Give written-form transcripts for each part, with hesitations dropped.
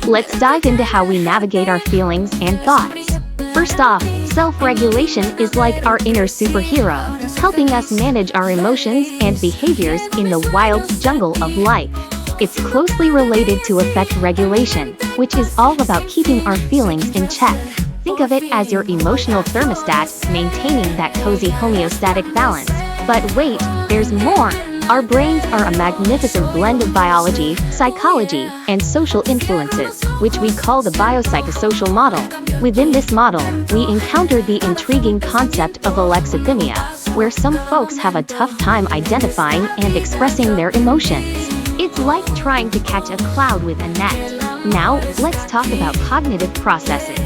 Let's dive into how we navigate our feelings and thoughts. First off, self-regulation is like our inner superhero, helping us manage our emotions and behaviors in the wild jungle of life. It's closely related to affect regulation, which is all about keeping our feelings in check. Think of it as your emotional thermostat, maintaining that cozy homeostatic balance. But wait, there's more! Our brains are a magnificent blend of biology, psychology, and social influences, which we call the biopsychosocial model. Within this model, we encounter the intriguing concept of alexithymia, where some folks have a tough time identifying and expressing their emotions. It's like trying to catch a cloud with a net. Now, let's talk about cognitive processes.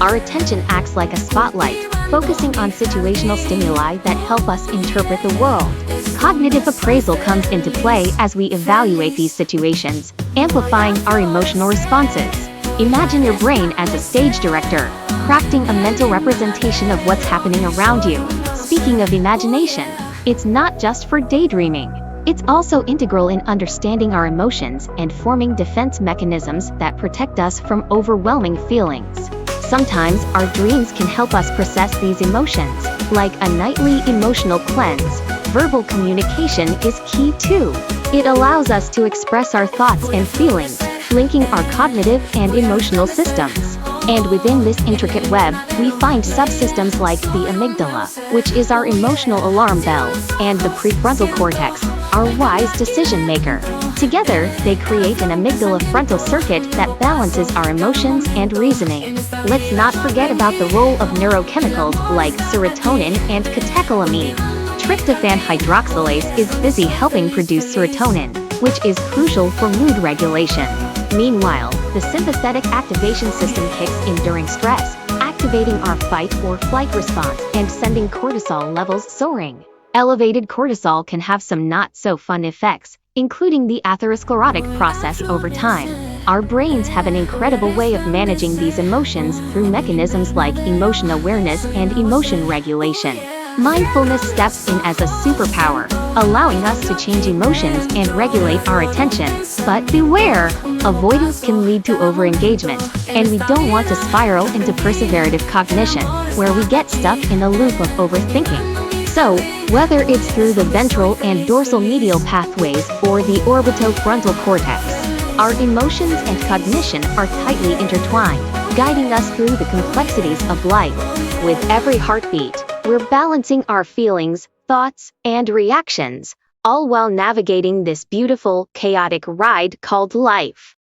Our attention acts like a spotlight, focusing on situational stimuli that help us interpret the world. Cognitive appraisal comes into play as we evaluate these situations, amplifying our emotional responses. Imagine your brain as a stage director, crafting a mental representation of what's happening around you. Speaking of imagination, it's not just for daydreaming. It's also integral in understanding our emotions and forming defense mechanisms that protect us from overwhelming feelings. Sometimes our dreams can help us process these emotions, like a nightly emotional cleanse. Verbal communication is key too. It allows us to express our thoughts and feelings, linking our cognitive and emotional systems. And within this intricate web, we find subsystems like the amygdala, which is our emotional alarm bell, and the prefrontal cortex, our wise decision maker. Together, they create an amygdala frontal circuit that balances our emotions and reasoning. Let's not forget about the role of neurochemicals like serotonin and catecholamine. Tryptophan hydroxylase is busy helping produce serotonin, which is crucial for mood regulation. Meanwhile, the sympathetic activation system kicks in during stress, activating our fight or flight response and sending cortisol levels soaring. Elevated cortisol can have some not-so-fun effects, including the atherosclerotic process over time. Our brains have an incredible way of managing these emotions through mechanisms like emotion awareness and emotion regulation. Mindfulness steps in as a superpower, allowing us to change emotions and regulate our attention. But beware! Avoidance can lead to overengagement, and we don't want to spiral into perseverative cognition, where we get stuck in a loop of overthinking. So, whether it's through the ventral and dorsal medial pathways or the orbitofrontal cortex, our emotions and cognition are tightly intertwined, guiding us through the complexities of life. With every heartbeat, we're balancing our feelings, thoughts, and reactions, all while navigating this beautiful, chaotic ride called life.